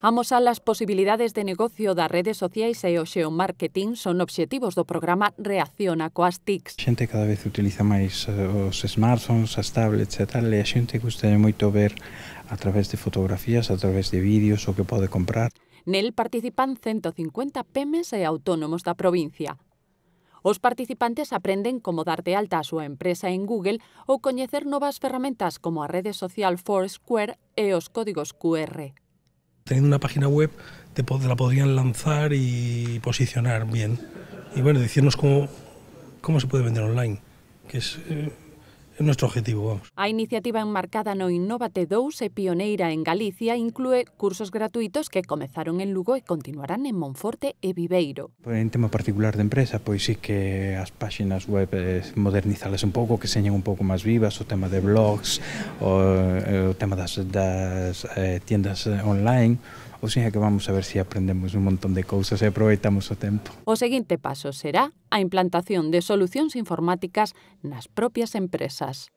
Amosar as posibilidades de negocio das redes sociais e o geomarketing son obxectivos do programa Reacciona coas TICs. A xente cada vez utiliza máis os smartphones, as tablets e tal, e a xente gustalle moito ver a través de fotografías, a través de vídeos, o que pode comprar. Nel participan 150 pemes e autónomos da provincia. Os participantes aprenden como dar de alta a súa empresa en Google ou coñecer novas ferramentas como a rede social Foursquare e os códigos QR. Teniendo una página web la podrían lanzar y posicionar bien. Y bueno, decirnos cómo se puede vender online, que es nuestro objetivo, vamos. A iniciativa enmarcada no Innovate 2 e pioneira en Galicia inclúe cursos gratuitos que comezaron en Lugo e continuarán en Monforte e Viveiro. En tema particular de empresa, pois sí que as páxinas web modernizalas un pouco, que señan un pouco máis vivas, o tema de blogs, o tema das tiendas online. O sea que vamos a ver se aprendemos un montón de cousas e aproveitamos o tempo. O seguinte paso será a implantación de solucións informáticas nas propias empresas.